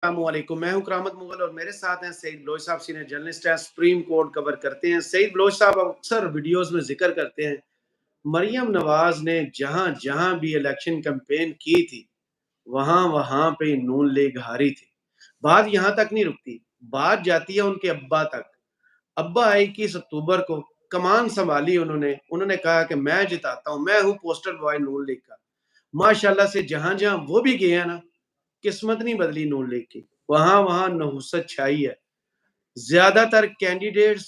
अस्सलामुअलैकुम, मैं हूं करामत मुगल और मेरे साथ हैं सईद बलोच साहब, सीनियर जर्नलिस्ट हैं, सुप्रीम कोर्ट कवर करते हैं। सईद बलोच साहब अक्सर वीडियोस में जिक्र करते हैं, मरियम नवाज ने जहां जहां भी इलेक्शन कैंपेन की थी, वहां वहां पे नून लीग हारी थी। बात यहां तक नहीं रुकती, बात जाती है उनके अब्बा तक। अब्बा 21 अक्टूबर को कमान संभाली उन्होंने उन्होंने कहा कि मैं जिताता हूं, मैं हूं पोस्टर बॉय नून लीग का। माशाल्लाह से जहां जहां वो भी गए हैं ना, किस्मत नहीं बदली नून लीग की, वहां वहां नहुसत छाई है। ज्यादातर कैंडिडेट्स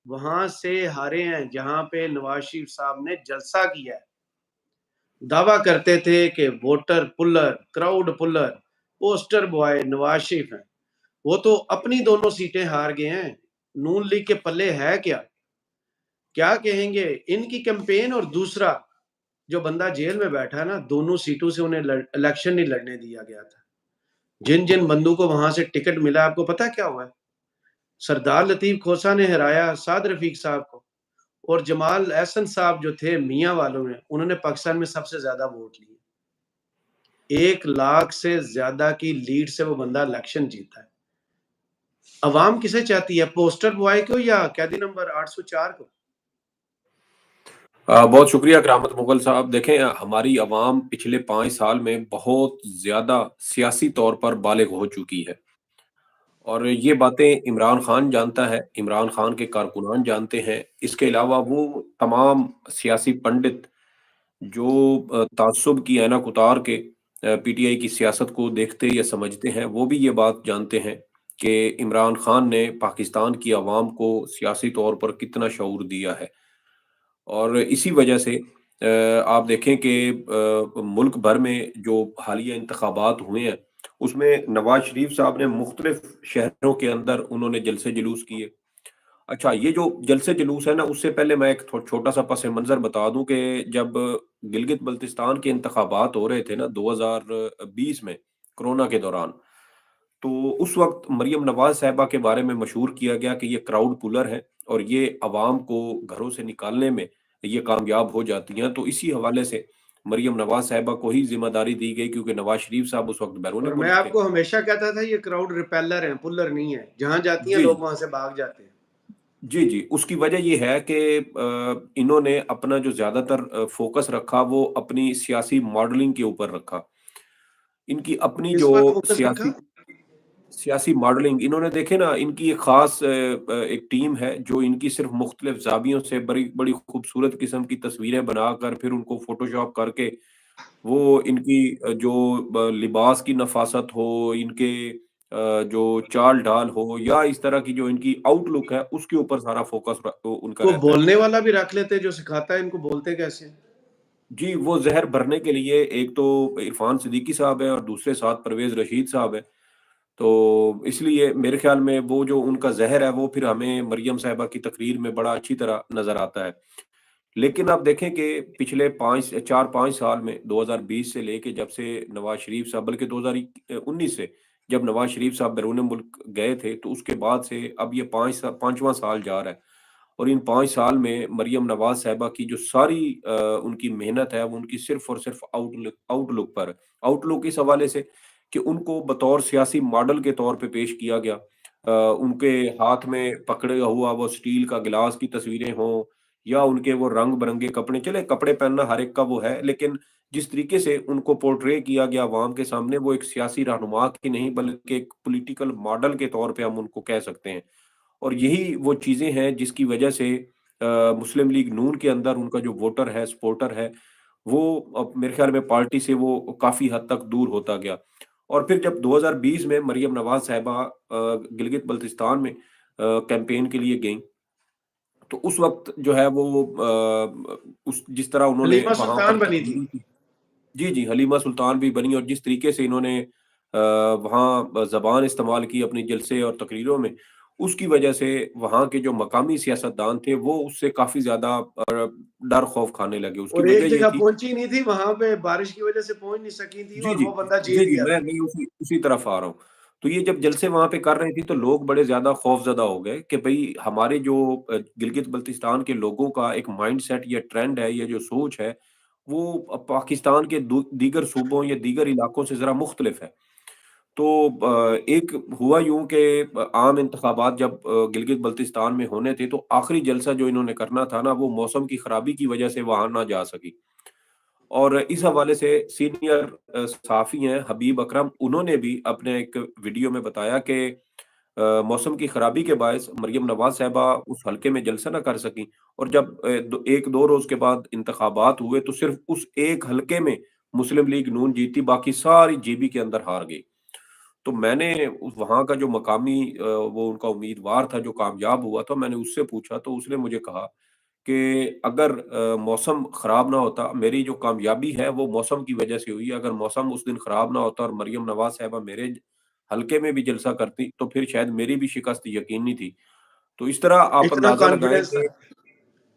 वहां से हारे हैं जहां पे नवाज शरीफ साहब ने जलसा किया है। दावा करते थे कि voter puller, crowd puller, poster boy Nawaz Sharif हैं। वो तो अपनी दोनों सीटें हार गए हैं। नून लीग के पल्ले है क्या? क्या कहेंगे इनकी कैंपेन? और दूसरा, जो बंदा जेल में बैठा है ना, दोनों सीटों से उन्हें इलेक्शन नहीं लड़ने दिया गया था। जिन जिन बंदों को वहां से टिकट मिला, आपको पता क्या हुआ है? सरदार लतीफ खोसा ने हराया साद रफीक साहब को, और जमाल एहसन साहब जो थे मियाँ वालों में, उन्होंने पाकिस्तान में सबसे ज्यादा वोट लिए। 1 लाख से ज्यादा की लीड से वो बंदा इलेक्शन जीता है। अवाम किसे चाहती है, पोस्टर बॉय को या कैदी नंबर 804 को? बहुत शुक्रिया करामत मुगल साहब। देखें, हमारी अवाम पिछले 5 साल में बहुत ज्यादा सियासी तौर पर बालिग हो चुकी है और ये बातें इमरान खान जानता है, इमरान खान के कारकुनान जानते हैं। इसके अलावा वो तमाम सियासी पंडित जो ताज्जुब की ऐनक उतार के पीटीआई की सियासत को देखते या समझते हैं, वो भी ये बात जानते हैं कि इमरान खान ने पाकिस्तान की आवाम को सियासी तौर पर कितना शऊर दिया है। और इसी वजह से आप देखें कि मुल्क भर में जो हालिया इंतखाबात हुए हैं, उसमें नवाज शरीफ साहब ने मुख्तलिफ शहरों के अंदर उन्होंने जलसे जुलूस किए। अच्छा, ये जो जलसे जुलूस है ना, उससे पहले मैं एक छोटा सा पस मंजर बता दूं कि जब गिलगित बल्तिस्तान के इंतखाबात हो रहे थे ना 2020 में, कोरोना के दौरान, तो उस वक्त मरियम नवाज साहिबा के बारे में मशहूर किया गया कि ये क्राउड पुलर है और ये अवाम को घरों से निकालने में ये कामयाब हो जाती हैं। तो इसी हवाले से मरियम नवाज साहिबा को ही जिम्मेदारी दी गई, क्योंकि नवाज शरीफ साहब उस वक्त बैरून और मैं मुल्क थे। आपको हमेशा कहता था ये क्राउड रिपेलर हैं, पुलर नहीं है। जहां जाती हैं जी लोग वहां से भाग जाते हैं। जी जी, उसकी वजह ये है कि इन्होंने अपना जो ज्यादातर फोकस रखा वो अपनी सियासी मॉडलिंग के ऊपर रखा। इनकी अपनी किस जो पर फोकस रखा? सियासी सियासी मॉडलिंग, इन्होंने देखे ना, इनकी एक खास एक टीम है जो इनकी सिर्फ मुख्तलिफ जावियों से बड़ी बड़ी खूबसूरत किस्म की तस्वीरें बनाकर फिर उनको फोटोशॉप करके वो इनकी जो लिबास की नफासत हो, इनके जो चाल ढाल हो या इस तरह की जो इनकी आउटलुक है, उसके ऊपर सारा फोकस उनका वो रहता है। बोलने वाला भी रख लेते जो सिखाता है इनको बोलते कैसे हैं। जी, वो ज़हर भरने के लिए एक तो इरफान सिद्दीकी साहब हैं और दूसरे साथ परवेज़ रशीद साहब हैं। तो इसलिए मेरे ख़्याल में वो जो उनका ज़हर है, वो फिर हमें मरियम साहिबा की तकरीर में बड़ा अच्छी तरह नज़र आता है। लेकिन आप देखें कि पिछले 5 4-5 साल में 2020 से लेके जब से नवाज़ शरीफ साहब, बल्कि 2019 से जब नवाज़ शरीफ साहब बैरून मुल्क गए थे, तो उसके बाद से अब ये 5वाँ साल जा रहा है। और इन 5 साल में मरियम नवाज़ साहिबा की जो सारी उनकी मेहनत है, वो उनकी सिर्फ़ और सिर्फ़ आउटलुक पर, आउटलुक इस हवाले से कि उनको बतौर सियासी मॉडल के तौर पे पेश किया गया। उनके हाथ में पकड़े हुआ वो स्टील का गिलास की तस्वीरें हों या उनके वो रंग-बिरंगे कपड़े, चले कपड़े पहनना हर एक का वो है, लेकिन जिस तरीके से उनको पोर्ट्रे किया गया अवाम के सामने, वो एक सियासी रहनुमा की नहीं बल्कि एक पॉलिटिकल मॉडल के तौर पे हम उनको कह सकते हैं। और यही वो चीज़ें हैं जिसकी वजह से मुस्लिम लीग नून के अंदर उनका जो वोटर है, सपोर्टर है, वो अब मेरे ख्याल में पार्टी से वो काफ़ी हद तक दूर होता गया। और फिर जब 2020 में मरियम नवाज़ साहिबा गिलगित बल्तिस्तान में कैंपेन के लिए गईं, तो उस वक़्त जो है वो उस जिस तरह उन्होंने हलीमा वहाँ पर सुल्तान बनी थी। तकरीरें की। जी, जी, हलीमा सुल्तान भी बनी और जिस तरीके से इन्होंने वहाँ ज़बान इस्तेमाल की अपनी जलसे और तकरीरों में, उसकी वजह से वहाँ के जो मकामी सियासतदान थे, वो उससे काफ़ी ज़्यादा डर खौफ खाने लगे। उसकी और एक वजह ये जगह थी। पहुंची नहीं थी, वहां पे बारिश की वजह से पहुंच नहीं सकी थी जी, और जी। वो बंदा जी, जीत जी, गया था। मैं उसी उसी तरफ आ रहा हूँ। तो ये जब जलसे वहाँ पे कर रही थी, तो लोग बड़े ज़्यादा खौफ़ज़दा हो गए कि भई हमारे जो गिलगित-बल्तिस्तान के लोगों का एक माइंडसेट या ट्रेंड है, ये जो सोच है, वो पाकिस्तान के दीगर सूबों या दीगर इलाकों से ज़रा मुख्तलिफ है। तो एक हुआ यूँ कि आम इंतखाबात जब गिलगित-बल्तिस्तान में होने थे, तो आखिरी जलसा जो इन्होंने करना था ना, वो मौसम की खराबी की वजह से वहाँ ना जा सकी। और इस हवाले से सीनियर सहाफ़ी हैं हबीब अकरम, उन्होंने भी अपने एक वीडियो में बताया कि मौसम की खराबी के बायस मरियम नवाज़ साहिबा उस हलके में जलसा ना कर सकीं, और जब 1-2 रोज़ के बाद इंतखाबात हुए, तो सिर्फ़ उस एक हलके में मुस्लिम लीग नून जीती, बाकी सारी जेबी के अंदर हार गई। तो मैंने उस वहाँ का जो मकामी वो उनका उम्मीदवार था जो कामयाब हुआ था, मैंने उससे पूछा, तो उसने मुझे कहा कि अगर मौसम खराब ना होता, मेरी जो कामयाबी है वो मौसम की वजह से हुई है। अगर मौसम उस दिन खराब ना होता और मरियम नवाज़ साहिबा मेरे हलके में भी जलसा करती, तो फिर शायद मेरी भी शिकस्त यकीनी थी। तो इस तरह आप इतना अंदाज़ा लगाएँ कॉन्फिडेंस कि था।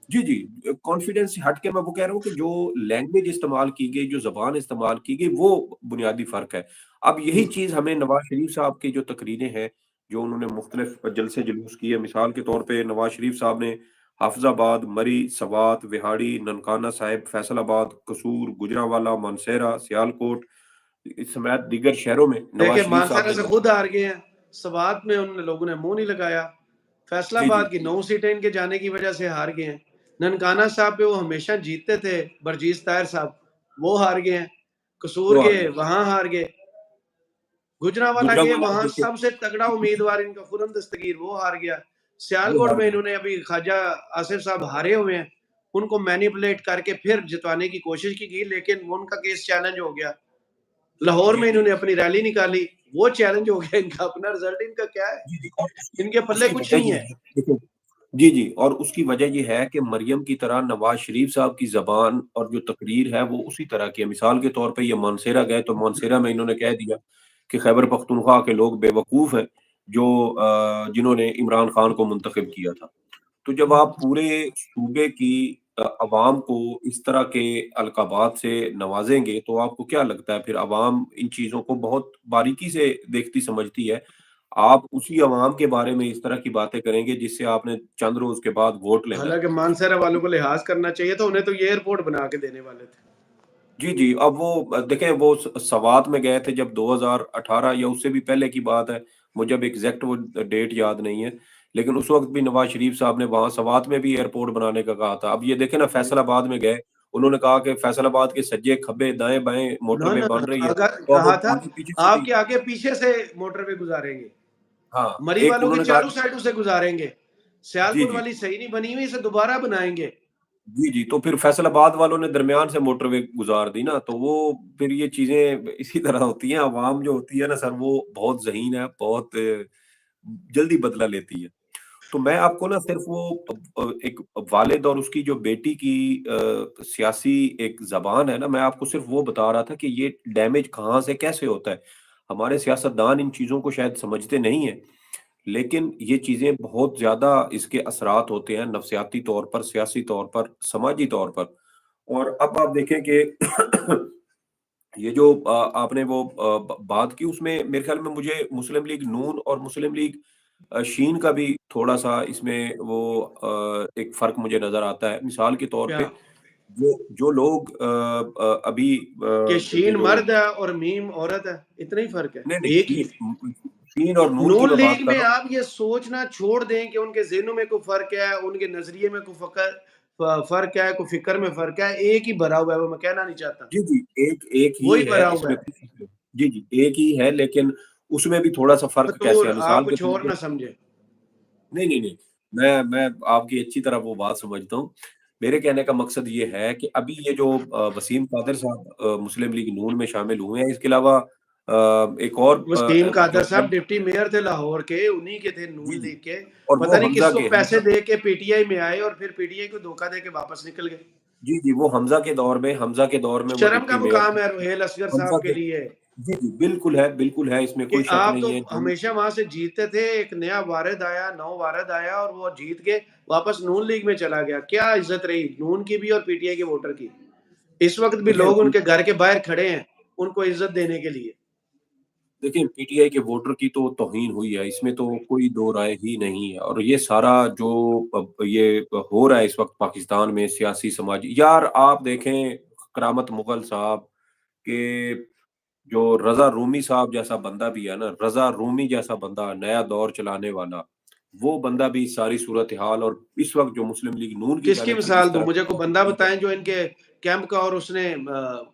जी, जी। कॉन्फिडेंस से हट के मैं वो कह रहा हूँ कि जो लैंग्वेज इस्तेमाल की गई, जो ज़बान इस्तेमाल की गई, वो बुनियादी फ़र्क है। अब यही हम्म। चीज़ हमें नवाज़ शरीफ साहब की जो तकरीरें हैं, जो उन्होंने मुख्तलिफ जलसे-जुलूस किए, मिसाल के तौर पे नवाज़ शरीफ साहब ने हाफ़िज़ाबाद, मरी, सवात, विहाड़ी, ननकाना साहिब, फैसलाबाद, कसूर, गुजरांवाला, मानसेरा, सियालकोट समेत दीगर शहरों में नवाज़ देखिए शरीफ साहब मानसरा ने से खुद हार गए हैं, स्वात में उन लोगों ने मुंह नहीं लगाया, जी, जी। फैसलाबाद की 9 सीटें इनके जाने की वजह से हार गए हैं। ननकाना साहब पे वो हमेशा जीतते थे, बरजीज ताहिर साहब, वो हार गए हैं। कसूर वो हार गए, गए। वहां हार गए। गुजरांवाला गए, गुजरांवाला वहां देखिए सबसे तगड़ा उम्मीदवार इनका खुर्रम दस्तगीर, वो हार गया। वो सियालकोट हार में गए। इन्होंने अभी ख्वाजा आसिफ साहब हारे हुए हैं, उनको मैनिपुलेट करके फिर जितवाने की कोशिश की गई, लेकिन वो उनका केस चैलेंज हो गया। लाहौर जी, में जी। इन्होंने अपनी रैली निकाली, वो चैलेंज हो गया इनका, अपना रिजल्ट इनका क्या है? जी, जी। और उसकी इनके पल्ले उसकी कुछ वजह नहीं ये है। है देखिए जी, जी। और उसकी वजह ये है कि मरियम की तरह नवाज़ शरीफ साहब की ज़बान और जो तकरीर है वो उसी तरह की है। मिसाल के तौर पे ये मानसेरा गए, तो मानसेरा में इन्होंने कह दिया कि खैबर पख्तूनख्वा के लोग बेवकूफ़ हैं जो जिन्होंने इमरान खान को मुंतखब किया था। तो जब आप पूरे सूबे की अवाम को इस तरह के अलक़ाबात से नवाज़ेंगे, तो आपको क्या लगता है फिर अवाम इन चीज़ों को बहुत बारीकी से देखती समझती है। आप उसी अवाम के बारे में इस तरह की बातें करेंगे जिससे आपने चंद रोज़ के बाद वोट लेना है। हालाँकि मानसरा वालों को लिहाज़ करना चाहिए था, उन्हें तो ये एयरपोर्ट बना के देने वाले थे। जी, जी। अब वो देखें वो सवात में गए थे जब 2018 या उससे भी पहले की बात है। मुझे अब एग्ज़ैक्ट वो डेट याद नहीं है। लेकिन उस वक़्त भी नवाज़ शरीफ साहब ने वहाँ सवात में भी एयरपोर्ट बनाने का कहा था। अब ये देखें ना फैसलाबाद में गए, उन्होंने कहा कि फैसलाबाद के सज्जे-खब्बे, दाएँ-बाएँ ना, मोटरवे ना, बन रही है, अगर तो अब कहा हम था आगे-पीछे से भी आपके आगे पीछे से मोटरवे गुज़ारेंगे, हाँ, मरी एक वालों की उन्होंने कहा चारों साइडों से गुज़ारेंगे, जी, सियालकोट जी। वाली सही नहीं बनी हुई, इसे दोबारा बनाएँगे। जी, जी। तो फिर फैसलाबाद वालों ने दरमियान से मोटरवे गुज़ार दी ना, तो वो फिर ये चीज़ें इसी तरह होती हैं। अवाम जो होती है ना सर, वो बहुत ज़हीन है, बहुत जल्दी बदला लेती है। तो मैं आपको ना सिर्फ़ वो एक वालिद और उसकी जो बेटी की सियासी एक ज़बान है ना, मैं आपको सिर्फ़ वो बता रहा था कि ये डैमेज कहाँ से कैसे होता है। हमारे सियासतदान इन चीज़ों को शायद समझते नहीं हैं, लेकिन ये चीज़ें बहुत ज़्यादा इसके असरात होते हैं नफ़सियाती तौर पर, सियासी तौर पर, समाजी तौर पर। और अब आप देखें कि ये जो आपने वो बात की उसमें मेरे ख़्याल में मुझे मुस्लिम लीग नून और मुस्लिम लीग शीन का भी थोड़ा-सा इसमें वो एक फ़र्क मुझे नज़र आता है। मिसाल के तौर क्या? पे जो जो लोग अभी कि ये शीन जो मर्द है और मीम औरत है, इतना ही फ़र्क है, नहीं, नहीं एक ही है। शीन और नून की नून मैं बात लीग कर में रहा हूँ। आप ये सोचना छोड़ दें कि उनके ज़हनों में कोई फ़र्क है, उनके नज़रिए में कोई फ़र्क है, कोई फ़िक्र में फ़र्क है, एक ही भरा हुआ है, वो मैं कहना नहीं चाहता। जी, जी, एक एक ही वही है भरा हुआ इसमें है। जी, जी, एक ही है लेकिन उसमें भी थोड़ा-सा फ़र्क कैसे फ़तूर, है आप मिसाल के कुछ तौर और पे ना समझें। नहीं, नहीं, नहीं। मैं आपकी अच्छी तरह वो बात समझता हूँ। मेरे कहने का मकसद ये है कि अभी ये जो वसीम कादर साहब मुस्लिम लीग नून में शामिल हुए हैं, इसके अलावा एक और वसीम कादर जो साहब डिप्टी मेयर थे लाहौर के, उन्हीं के थे जी, नून जी। लीग के। और वो पता नहीं हमज़ा किसको के पैसे हमज़ा दे के पीटीआई में आए और फिर पीटीआई को धोखा दे के वापस निकल गए। जी, जी, वो हमज़ा के दौर में वो शर्म का डिप्टी मेयर मुकाम थे। है रुहेल असगर हमज़ा साहब के के लिए जी, जी, बिल्कुल है, इसमें कि कोई शक आप तो नहीं है। जो हमेशा वहां से जीतते थे, एक नया वारिद आया, नौ वारिद आया और वो जीत के वापस नून लीग में चला गया। क्या इज्जत रही नून की भी और पीटीआई के वोटर की। इस वक्त भी देखिए लोग उनके घर के बाहर खड़े हैं उनको इज्जत देने के लिए। देखिए, पीटीआई के वोटर की तो तौहीन हुई है, इसमें तो कोई दो राय ही नहीं है और ये सारा जो ये हो रहा है इस वक़्त पाकिस्तान में सियासी समाजी यार आप देखें करामत मुग़ल साहब के जो रज़ा रूमी साहब जैसा बंदा भी है ना, रज़ा रूमी जैसा बंदा, नया दौर चलाने वाला, वो बंदा भी सारी सूरत-ए-हाल और इस वक़्त जो मुस्लिम लीग नून की किसकी जानिब से मिसाल जिस दूँ? तरह मुझे कोई बंदा बताएँ जो इनके कैंप का और उसने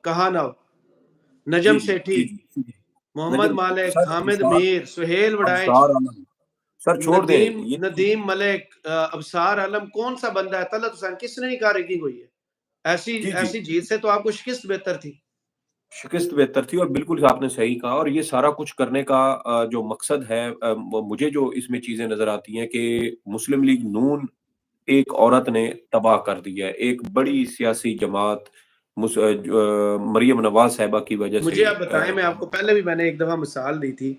कहा ना हो। जी, नजम जी, सेठी, जी, जी, जी। मोहम्मद नजम मालिक, सर हामिद मीर, सुहेल वड़ाइच, अब्सार आलम सर छोड़ दें नदीम ये नदीम मलिक, अबसार आलम, कौन-सा बंदा है? तलत हुसैन, किसने नहीं कहा रैंकिंग हुई है? ऐसी जी, जी। ऐसी जीत से तो आपको शिकस्त बेहतर थी। शिकस्त बेहतर थी और बिल्कुल आपने सही कहा और ये सारा कुछ करने का जो मकसद है वो मुझे जो इसमें चीज़ें नज़र आती हैं कि मुस्लिम लीग नून एक औरत ने तबाह कर दिया है। एक बड़ी सियासी जमात मरियम नवाज़ साहिबा की वजह से मुझे आप बताएँ, मैं आपको पहले भी मैंने एक दफ़ा मिसाल दी थी।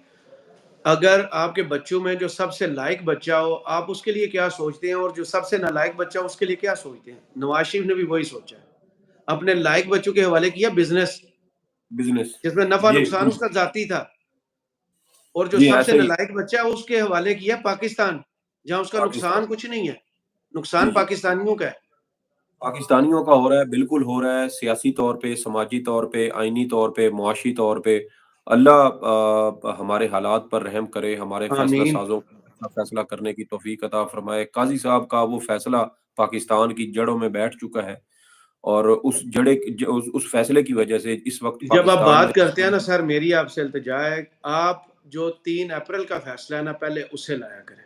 अगर आपके बच्चों में जो सबसे लायक बच्चा हो, आप उसके लिए क्या सोचते हैं और जो सबसे नालायक बच्चा हो, उसके लिए क्या सोचते हैं? नवाज़ शरीफ ने भी वही सोचा है। अपने लायक बच्चों के हवाले किया बिज़नेस, बिज़नेस जिसमें ये नफ़ा-नुकसान जी, उसका ज़ाती था, और जो जी सबसे ऐसा ही है। नालायक बच्चा है, उसके हवाले किया पाकिस्तान, जहाँ उसका पाकिस्तान नुकसान कुछ नहीं है। जी, नुकसान जी। पाकिस्तानियों का है। पाकिस्तानियों का हो रहा है, बिल्कुल हो रहा है, सियासी तौर पे, समाजी तौर पे, आईनी तौर पे, मुआशी तौर पे। अल्लाह हमारे हालात पर रहम करे, हमारे फैसला आमीन। साज़ों को अच्छा फैसला करने की तौफ़ीक अता फ़रमाए। काज़ी साहब का वो फैसला पाकिस्तान की जड़ों में बैठ चुका है और उस जड़े ज उस फैसले की वजह से इस वक़्त जब आप पाकिस्तान में बात करते हैं ना सर, मेरी आपसे इल्तिजा है, आप जो 3 अप्रैल का फैसला है ना, पहले उसे लाया करें।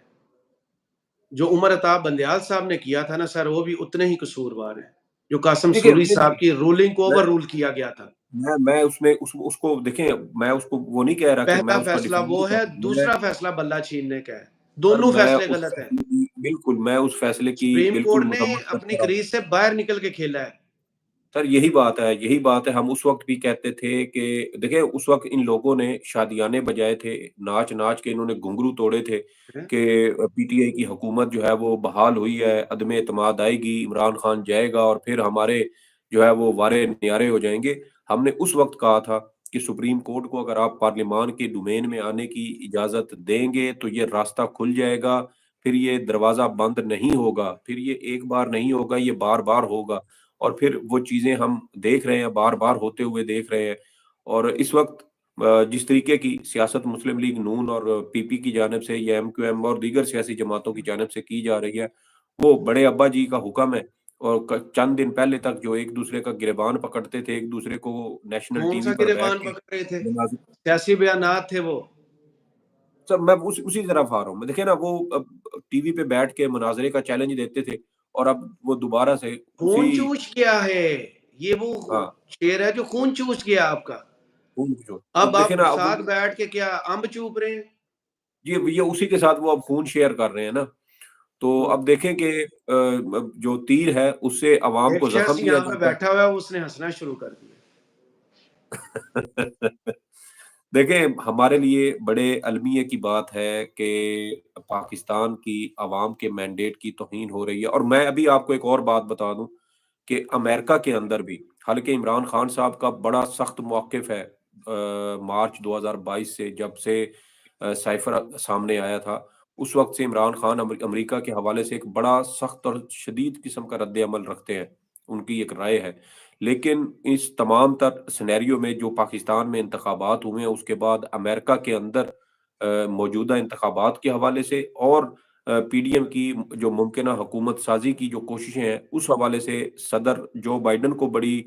जो उमर अता बंदयाल साहब ने किया था ना सर, वो भी उतने ही कसूरवार हैं, जो कासिम देखिए, सूरी साहब की रूलिंग को मैं ओवर रूल किया गया था। मैं उसमें उसको देखें, मैं उसको वो नहीं कह रहा कि मैं पहला उसका फैसला डिफेंड वो नहीं कर है, रहा। मैं दूसरा फैसला बल्ला छीनने का है। सर दोनों मैं फैसले उस गलत हैं। फैसले की बिल्कुल, मैं उस फैसले की सुप्रीम बिल्कुल कोर्ट ने मज़म्मत अपनी करता रहा हूँ। क्रीज से बाहर निकल के खेला है। सर यही बात है, हम उस वक़्त भी कहते थे कि देखिए उस वक़्त इन लोगों ने शादियाने बजाए थे, नाच-नाच के इन्होंने घुंघरू तोड़े थे हैं? कि पीटीआई की हुकूमत जो है वो बहाल हुई है, अदम एतमाद आएगी, इमरान खान जाएगा और फिर हमारे जो है वो वारे न्यारे हो जाएँगे। हमने उस वक़्त कहा था कि सुप्रीम कोर्ट को अगर आप पार्लिमान के डोमेन में आने की इजाज़त देंगे, तो ये रास्ता खुल जाएगा, फिर ये दरवाज़ा बंद नहीं होगा, फिर ये एक बार नहीं होगा, ये बार-बार होगा। और फिर वो चीज़ें हम देख रहे हैं, बार-बार होते हुए देख रहे हैं। और इस वक़्त जिस तरीके की सियासत मुस्लिम लीग नून और पीपी की जानिब से या एमक्यूएम और दीगर सियासी जमातों की जानिब से की जा रही है, वो बड़े अब्बा जी का हुक्म है और क चंद दिन पहले तक जो एक-दूसरे का गिरबान पकड़ते थे, एक-दूसरे को नेशनल कौन टीवी सा पर बैठ गिरेबान के पकड़ रहे थे? मुनाज़ सियासी बयानात थे वो। सब मैं उसी तरफ आ रहा हूँ। मैं देखिए ना वो अब टीवी पे बैठ के मुनाज़रे का चैलेंज देते थे और अब वो दोबारा से उसी खून चूस गया है। ये वो हाँ, शेर है जो खून चूस गया आपका। तो अब देखिए आप ना अब साथ बैठ के क्या अम्ब चूप रहे हैं? ये उसी के साथ वो अब खून शेयर कर रहे हैं ना, तो हुँ। अब देखें कि अब जो तीर है उससे अवाम एक को ज़ख़म शख्स दिया यहाँ पे जाता बैठा हुआ है, उसने हँसना शुरू कर दिया। है। देखें, हमारे लिए बड़े अलमिये की बात है कि पाकिस्तान की अवाम के मैंडेट की तौहीन हो रही है और मैं अभी आपको एक और बात बता दूँ कि अमेरिका के अंदर भी हालाँकि इमरान खान साहब का बड़ा सख्त मौक़िफ़ है मार्च 2022 से जब से साइफ़र सामने आया था, उस वक़्त से इमरान खान अमेरिका के हवाले से एक बड़ा सख्त और शदीद किस्म का रद्द-ए-अमल रखते हैं, उनकी एक राय है। लेकिन इस तमाम तर सिनेरियो में जो पाकिस्तान में इंतखाबात हुए हैं, उसके बाद अमेरिका के अंदर मौजूदा इंतखाबात के हवाले से और पीडीएम की जो मुमकिना हुकूमत साज़ी की जो कोशिशें हैं, उस हवाले से सदर जो बाइडेन को बड़ी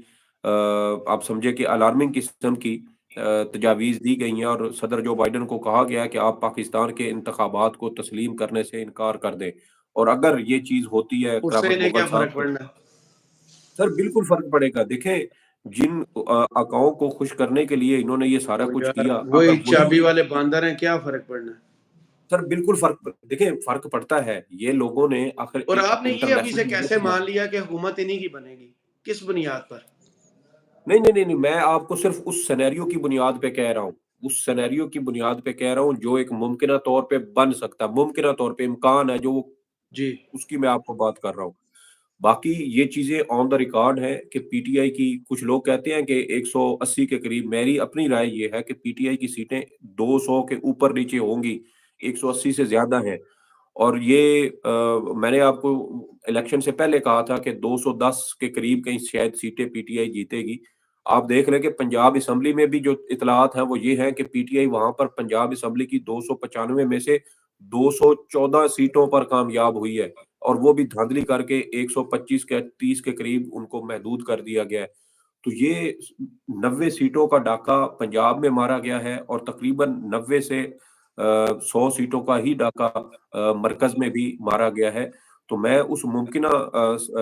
आप समझे कि अलार्मिंग किस्म की तजावीज़ दी गई हैं और सदर जो बाइडेन को कहा गया है कि आप पाकिस्तान के इंतखाबात को तस्लीम करने से इनकार कर दें। और अगर ये चीज़ होती है उससे करामत इन्हें मुग़ल क्या साहब फ़र्क से पड़ना? सर बिल्कुल फ़र्क पड़ेगा। देखें, जिन आकाओं को खुश करने के लिए इन्होंने ये सारा तो कुछ यार किया, वही अगर वही चाबी ये वाले बंदर हैं, क्या फ़र्क पड़ना? सर बिल्कुल देखिए फ़र्क पड़ता है। ये लोगों ने आखिर और एक आपने ये अभी इंटरनेशनल से लेवल कैसे पे मान लिया कि हुकूमत इन्हीं की बनेगी? किस बुनियाद पर? नहीं, मैं आपको सिर्फ़ उस सिनेरियो की बुनियाद पे कह रहा हूँ। उस सिनेरियो की बुनियाद पे कह रहा हूँ जो एक मुमकिना तौर पे बन सकता है। मुमकिना तौर पे इम्कान है जो जी। उसकी मैं आपको बात कर रहा हूँ। बाकी ये चीज़ें ऑन द रिकॉर्ड है कि पीटीआई की कुछ लोग कहते हैं कि 180 के करीब मेरी अपनी राय ये है कि पीटीआई की सीटें 200 के ऊपर-नीचे होंगी, 180 से ज़्यादा हैं। और ये मैंने आपको इलेक्शन से पहले कहा था कि 210 के करीब कहीं शायद सीटें पीटीआई जीतेगी। आप देख लें कि पंजाब असेंबली में भी जो इत्तलात हैं वो ये है कि पीटीआई वहाँ पर पंजाब असेंबली की 295 में से 214 सीटों पर कामयाब हुई है और वो भी धांधली करके 125 के 30 के करीब उनको महदूद कर दिया गया है। तो ये 90 सीटों का डाका पंजाब में मारा गया है और तकरीबन 90 से 100 सीटों का ही डाका मरकज़ में भी मारा गया है। तो मैं उस मुमकिना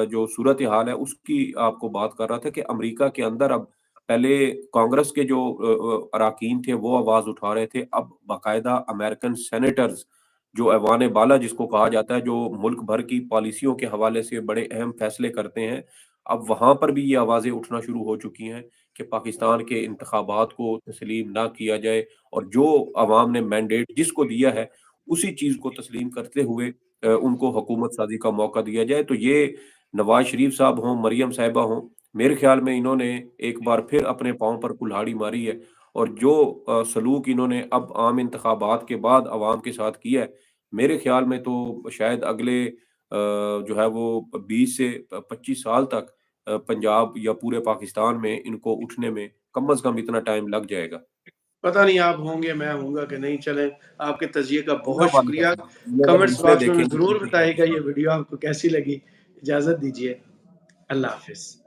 जो सूरत-ए-हाल है उसकी आपको बात कर रहा था कि अमेरिका के अंदर अब पहले कांग्रेस के जो अराकीन थे वो आवाज़ उठा रहे थे, अब बाकायदा अमेरिकन सेनेटर्स जो ऐवान बाला जिसको कहा जाता है, जो मुल्क भर की पॉलिसियों के हवाले से बड़े अहम फैसले करते हैं, अब वहाँ पर भी ये आवाज़ें उठना शुरू हो चुकी हैं कि पाकिस्तान के इंतखाबात को तस्लीम ना किया जाए और जो अवाम ने मैंडेट जिसको दिया है, उसी चीज़ को तस्लीम करते हुए उनको हुकूमत साज़ी का मौका दिया जाए। तो ये नवाज़ शरीफ साहब हों, मरियम साहिबा हों, मेरे ख़्याल में इन्होंने एक बार फिर अपने पाँव पर कुल्हाड़ी मारी है और जो सलूक इन्होंने अब आम इंतखाबात के बाद अवाम के साथ किया है, मेरे ख़्याल में तो शायद अगले जो है वो 20 से 25 साल तक पंजाब या पूरे पाकिस्तान में इनको उठने में कम से कम इतना टाइम लग जाएगा। पता नहीं आप होंगे, मैं होऊँगा कि नहीं, चलें, आपके तज़िये का अल्लाह बहुत वाला शुक्रिया। जाने, ये अगर कमेंट्स दूसरे बॉक्स में हमें देखेंगे ज़रूर तो बताइएगा ये वीडियो आपको कैसी लगी। इजाज़त दीजिए। अल्लाह हाफ़िज़।